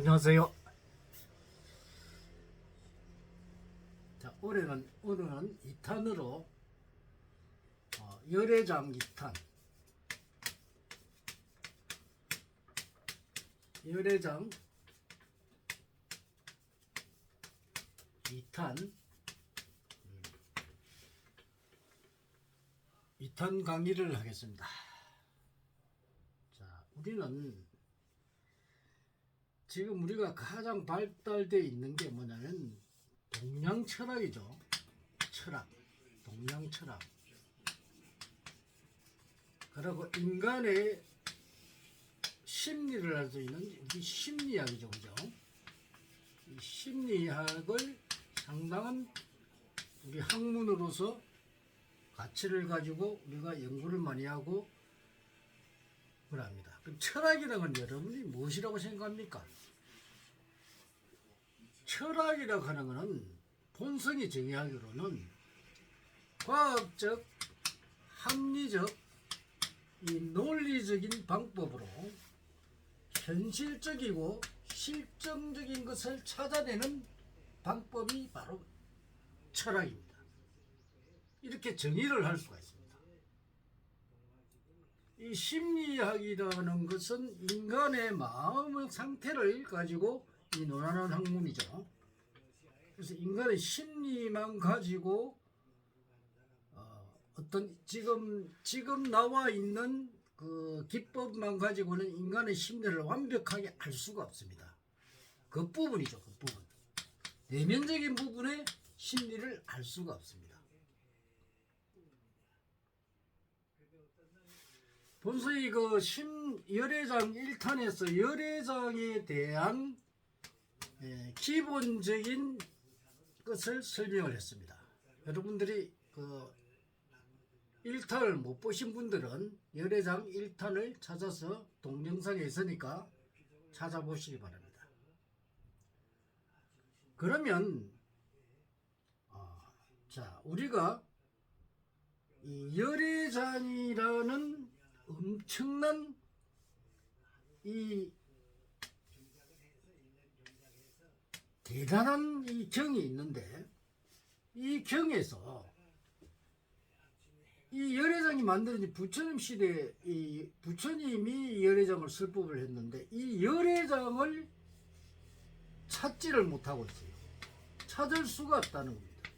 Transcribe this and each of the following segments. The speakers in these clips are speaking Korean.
안녕하세요. 자, 오늘은 2탄으로 열애장 2탄, 열애장 2탄 2탄 강의를 하겠습니다. 자, 지금 우리가 가장 발달되어 있는 게 뭐냐면 동양 철학이죠. 동양 철학. 그리고 인간의 심리를 알 수 있는 우리 심리학이죠, 그죠? 이 심리학을 상당한 우리 학문으로서 가치를 가지고 우리가 연구를 많이 하고 그럽니다. 그럼 철학이라는 건 여러분이 무엇이라고 생각합니까? 철학이라고 하는 것은 본성이 정의하기로는 과학적, 합리적, 이 논리적인 방법으로 현실적이고 실정적인 것을 찾아내는 방법이 바로 철학입니다. 이렇게 정의를 할 수가 있습니다. 이 심리학이라는 것은 인간의 마음의 상태를 가지고 이 논하는 학문이죠. 그래서 인간의 심리만 가지고 어떤 지금 나와 있는 그 기법만 가지고는 인간의 심리를 완벽하게 알 수가 없습니다. 그 부분이죠, 그 부분. 내면적인 부분의 심리를 알 수가 없습니다. 본서의 열애장 1탄에서 열애장에 대한 기본적인 것을 설명을 했습니다. 여러분들이 1탄을 못 보신 분들은 열애장 1탄을 찾아서 동영상에 있으니까 찾아보시기 바랍니다. 그러면 자, 우리가 이 열애장이라는 엄청난 이 대단한 이 경이 있는데, 이 경에서 이 열애장이 만들어진 부처님 시대에 이 부처님이 열애장을 설법을 했는데, 이 열애장을 찾지를 못하고 있어요. 찾을 수가 없다는 겁니다.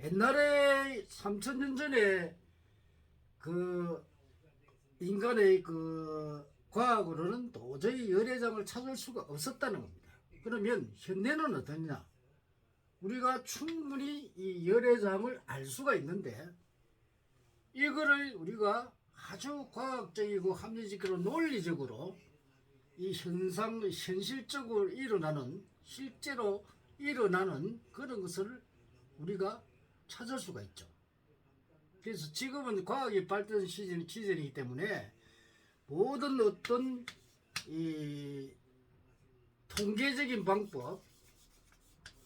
옛날에 3000년 전에 인간의 과학으로는 도저히 열애장을 찾을 수가 없었다는 겁니다. 그러면 현대는 어떠냐? 우리가 충분히 이 열애장을 알 수가 있는데, 이거를 우리가 아주 과학적이고 합리적으로 논리적으로 이 현실적으로 실제로 일어나는 그런 것을 우리가 찾을 수가 있죠. 그래서 지금은 과학이 발전 시즌이기 때문에 모든 어떤 이 통계적인 방법,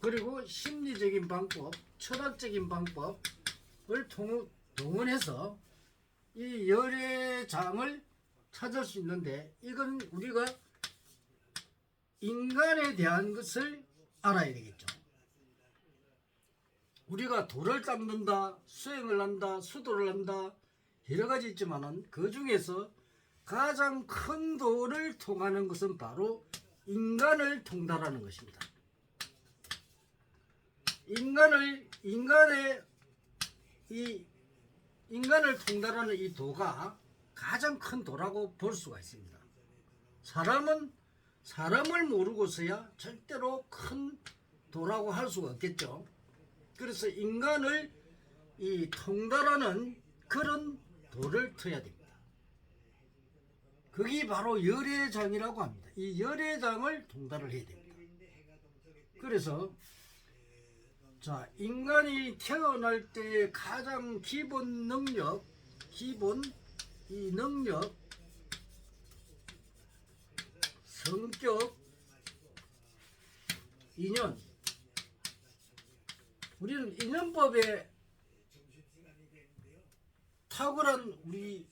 그리고 심리적인 방법, 철학적인 방법을 동원해서 이 열애장을 찾을 수 있는데, 이건 우리가 인간에 대한 것을 알아야 되겠죠. 우리가 돌을 닦는다, 수행을 한다, 수도를 한다, 여러 가지 있지만은 그 중에서 가장 큰 도를 통하는 것은 바로 인간을 통달하는 것입니다. 인간을 통달하는 이 도가 가장 큰 도라고 볼 수가 있습니다. 사람은 사람을 모르고서야 절대로 큰 도라고 할 수가 없겠죠. 그래서 인간을 이 통달하는 그런 도를 터야 됩니다. 그게 바로 열애장이라고 합니다. 이 열애장을 통달을 해야 됩니다. 그래서 자, 인간이 태어날 때 가장 기본 이 능력, 성격, 인연. 우리는 인연법에 탁월한 우리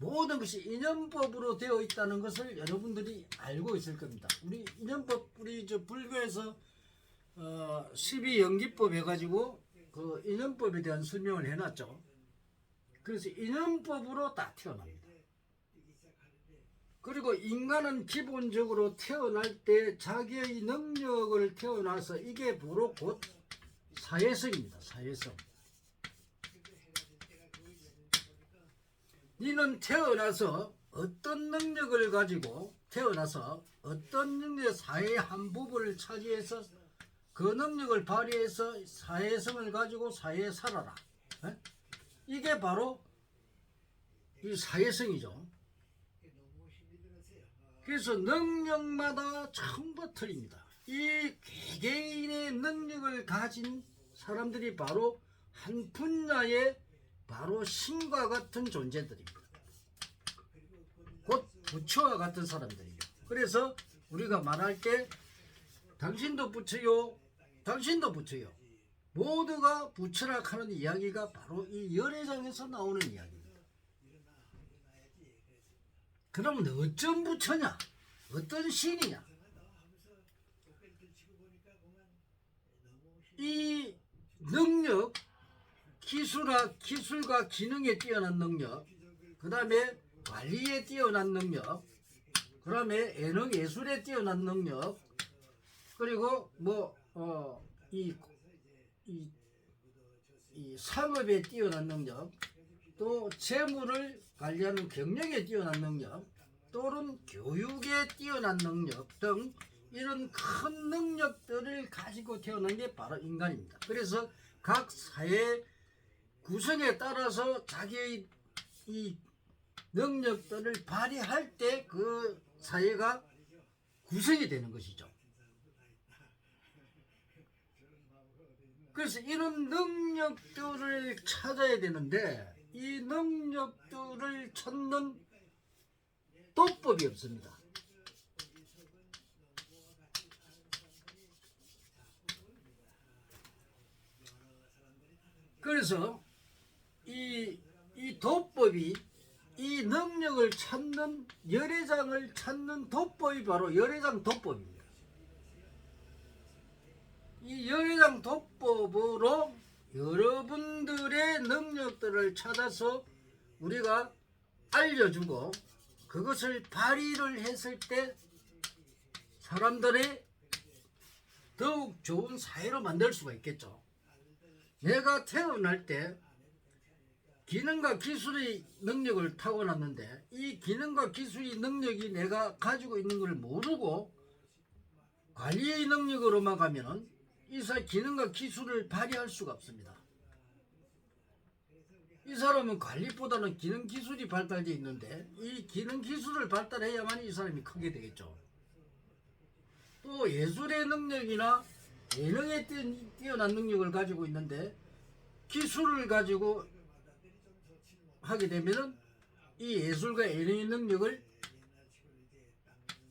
모든 것이 인연법으로 되어 있다는 것을 여러분들이 알고 있을 겁니다. 우리 인연법, 우리 저 불교에서 12연기법 해가지고 그 인연법에 대한 설명을 해놨죠. 그래서 인연법으로 다 태어납니다. 그리고 인간은 기본적으로 태어날 때 자기의 능력을 태어나서 이게 바로 곧 사회성입니다. 사회성. 니는 태어나서 어떤 능력을 가지고 태어나서 어떤 능력의 사회의 한 부분을 차지해서 그 능력을 발휘해서 사회성을 가지고 사회에 살아라. 에? 이게 바로 이 사회성이죠. 그래서 능력마다 전부 틀립니다. 이 개개인의 능력을 가진 사람들이 바로 한 분야의 바로 신과 같은 존재들입니다. 곧 부처와 같은 사람들입니다. 그래서 우리가 말할 때 당신도 부처요, 당신도 부처요. 모두가 부처라 하는 이야기가 바로 이 열애장에서 나오는 이야기입니다. 그러면 어떤 부처냐? 어떤 신이냐? 이 능력, 기술과 기능에 뛰어난 능력, 그 다음에 관리에 뛰어난 능력, 그 다음에 예능 예술에 뛰어난 능력, 그리고 이 상업에 뛰어난 능력, 또 재물을 관리하는 경영에 뛰어난 능력, 또는 교육에 뛰어난 능력 등 이런 큰 능력들을 가지고 태어난 게 바로 인간입니다. 그래서 각 사회 구성에 따라서 자기의 이 능력들을 발휘할 때 그 사회가 구성이 되는 것이죠. 그래서 이런 능력들을 찾아야 되는데 이 능력들을 찾는 도법이 없습니다. 그래서 이 도법이 이 능력을 찾는 열애장을 찾는 도법이 바로 열애장 도법입니다. 이 열애장 도법으로 여러분들의 능력들을 찾아서 우리가 알려주고 그것을 발휘를 했을 때 사람들이 더욱 좋은 사회로 만들 수가 있겠죠. 내가 태어날 때 기능과 기술의 능력을 타고났는데 이 기능과 기술의 능력이 내가 가지고 있는 걸 모르고 관리의 능력으로만 가면은 이 기능과 기술을 발휘할 수가 없습니다. 이 사람은 관리보다는 기능 기술이 발달되어 있는데 이 기능 기술을 발달해야만 이 사람이 크게 되겠죠. 또 예술의 능력이나 예능에 뛰어난 능력을 가지고 있는데 기술을 가지고 하게 되면은 이 예술과 예능의 능력을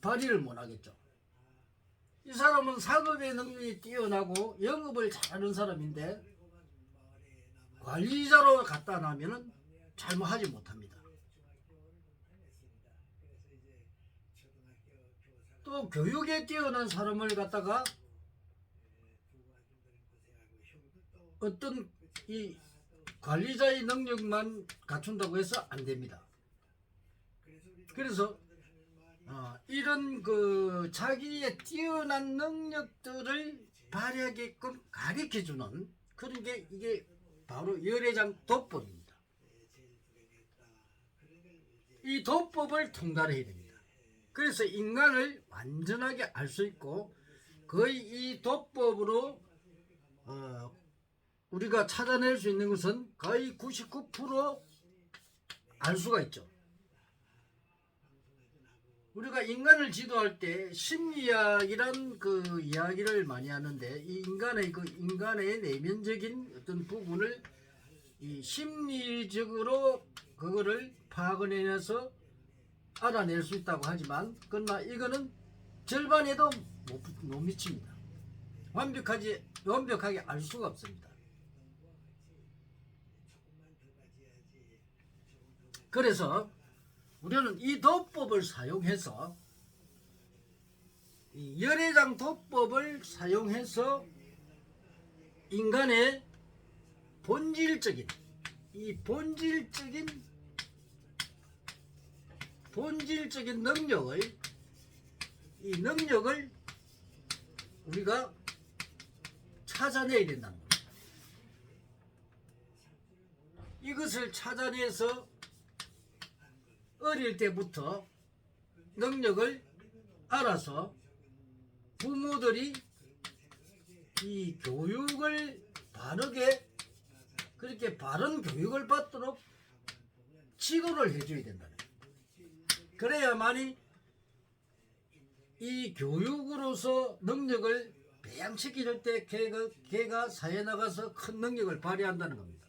발휘를 못 하겠죠. 이 사람은 상업의 능력이 뛰어나고 영업을 잘하는 사람인데 관리자로 갖다 놔면은 잘못하지 못합니다. 또 교육에 뛰어난 사람을 갖다가 어떤 이 관리자의 능력만 갖춘다고 해서 안 됩니다. 그래서 이런 그 자기의 뛰어난 능력들을 발휘하게끔 가르쳐주는 그런 게 이게 바로 열애장 도법입니다. 이 도법을 통달해야 됩니다. 그래서 인간을 완전하게 알 수 있고 거의 이 도법으로 우리가 찾아낼 수 있는 것은 거의 99% 알 수가 있죠. 우리가 인간을 지도할 때 심리학이란 그 이야기를 많이 하는데 이 인간의 내면적인 어떤 부분을 이 심리적으로 그거를 파악해내서 알아낼 수 있다고 하지만 그러나 이거는 절반에도 못 미칩니다. 완벽하게 알 수가 없습니다. 그래서 우리는 이 도법을 사용해서 이 열애장 도법을 사용해서 인간의 본질적인 능력을 우리가 찾아내야 된다는 겁니다. 이것을 찾아내서 어릴 때부터 능력을 알아서 부모들이 이 교육을 바르게 그렇게 바른 교육을 받도록 지도를 해줘야 된다는 거예요. 그래야만이 이 교육으로서 능력을 배양시킬 때 걔가 사회에 나가서 큰 능력을 발휘한다는 겁니다.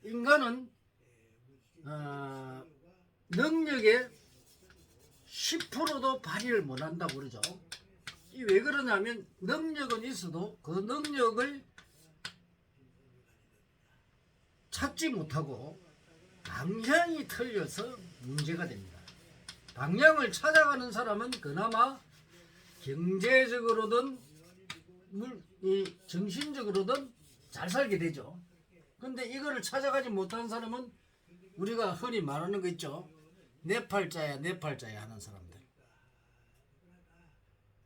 인간은 능력의 10%도 발휘를 못한다고 그러죠. 이 왜 그러냐면 능력은 있어도 그 능력을 찾지 못하고 방향이 틀려서 문제가 됩니다. 방향을 찾아가는 사람은 그나마 경제적으로든 정신적으로든 잘 살게 되죠. 근데 이거를 찾아가지 못하는 사람은 우리가 흔히 말하는 거 있죠. 내 팔자야 하는 사람들.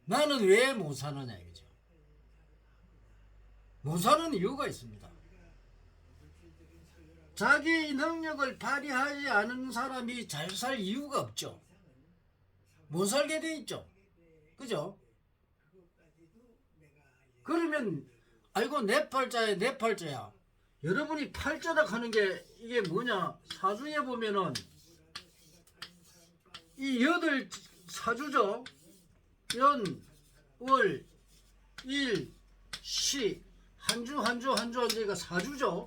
나는 왜 못 사느냐 이거죠. 못 사는 이유가 있습니다. 자기 능력을 발휘하지 않은 사람이 잘 살 이유가 없죠. 못 살게 돼 있죠. 그죠? 그러면 아이고 내 팔자야. 여러분이 팔자라 하는 게 이게 뭐냐? 사주에 보면은 이 8 사주죠. 연, 월, 일, 시, 한 주가 사주죠.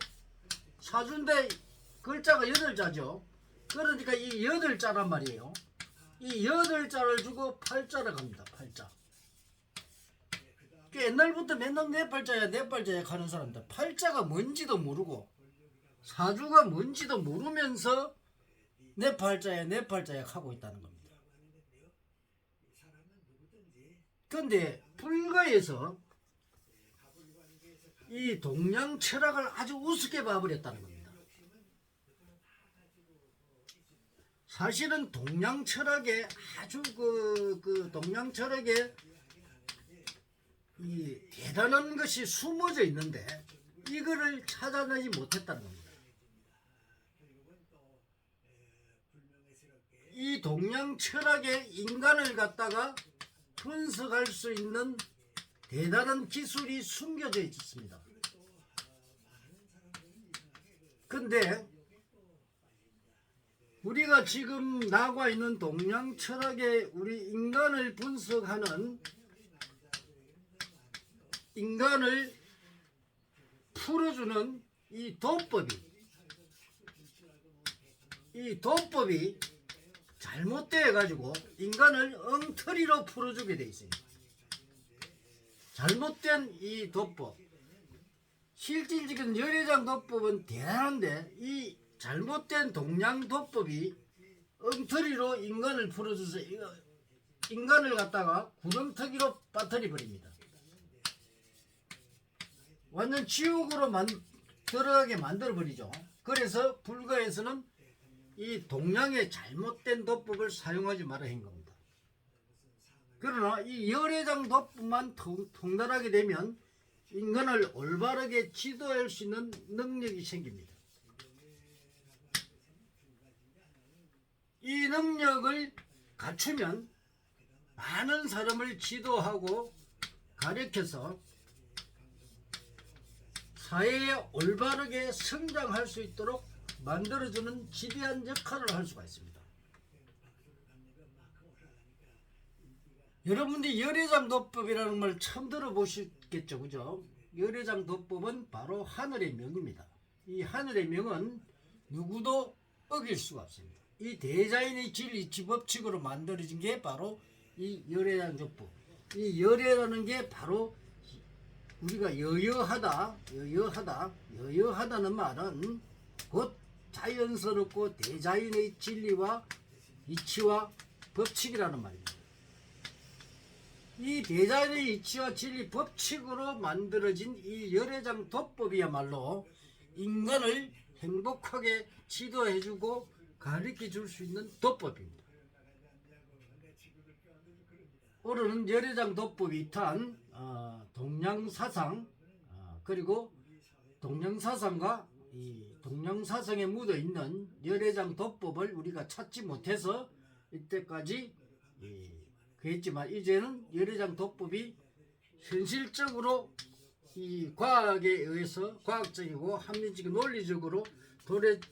사주인데 글자가 8자죠. 그러니까 이 8자란 말이에요. 이 8자를 주고 팔자라고 합니다. 팔자. 옛날부터 맨날 내 팔자야 하는 사람들 팔자가 뭔지도 모르고 사주가 뭔지도 모르면서 내 팔자야 하고 있다는 겁니다. 그런데 불가에서 이 동양 철학을 아주 우습게 봐버렸다는 겁니다. 사실은 동양 철학에 아주 동양 철학에 이 대단한 것이 숨어져 있는데 이거를 찾아내지 못했다는 겁니다. 이 동양 철학에 인간을 갖다가 분석할 수 있는 대단한 기술이 숨겨져 있습니다. 근데 우리가 지금 나와 있는 동양 철학에 우리 인간을 분석하는 인간을 풀어주는 이 도법이 잘못되어 가지고 인간을 엉터리로 풀어주게 돼 있어요. 잘못된 이 도법, 실질적인 열애장 도법은 대단한데 이 잘못된 동양 도법이 엉터리로 인간을 풀어줘서 인간을 갖다가 구렁텅이로 빠뜨려 버립니다. 완전 지옥으로 들어가게 만들어 버리죠. 그래서 불가에서는 이 동양의 잘못된 도법을 사용하지 말아야 한 겁니다. 그러나 이 열애장 도법만 통달하게 되면 인간을 올바르게 지도할 수 있는 능력이 생깁니다. 이 능력을 갖추면 많은 사람을 지도하고 가르쳐서 사회에 올바르게 성장할 수 있도록 만들어주는 지대한 역할을 할 수가 있습니다. 여러분들이 열애장 도법이라는 말 처음 들어보셨겠죠, 그죠? 열애장 도법은 바로 하늘의 명입니다. 이 하늘의 명은 누구도 어길 수가 없습니다. 이 대자연의 진리법칙으로 만들어진 게 바로 이 열애장 도법. 이 열애라는 게 바로 우리가 여여하다는 말은 곧 자연스럽고 대자연의 진리와 이치와 법칙이라는 말입니다. 이 대자연의 이치와 진리 법칙으로 만들어진 이 열애장 도법이야말로 인간을 행복하게 지도해주고 가르쳐줄 수 있는 도법입니다. 오늘은 열애장 도법이 탄 동양사상 그리고 동양사상과 이 동양사상에 묻어있는 열애장 도법을 우리가 찾지 못해서 이때까지 그랬지만 이제는 열애장 도법이 현실적으로 이 과학에 의해서 과학적이고 합리적이고 논리적으로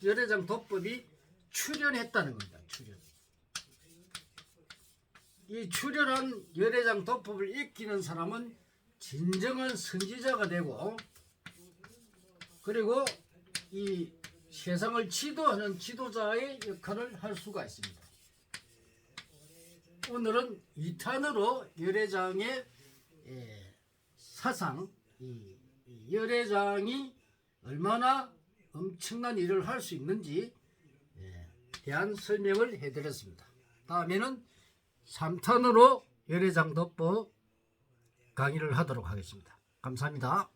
열애장 도법이 출현했다는 겁니다. 이 출현한 열애장 도법을 익히는 사람은 진정한 선지자가 되고 그리고 이 세상을 지도하는 지도자의 역할을 할 수가 있습니다. 오늘은 2탄으로 열애장의 사상, 이 열애장이 얼마나 엄청난 일을 할 수 있는지 대한 설명을 해드렸습니다. 다음에는 3탄으로 열애장 도법 강의를 하도록 하겠습니다. 감사합니다.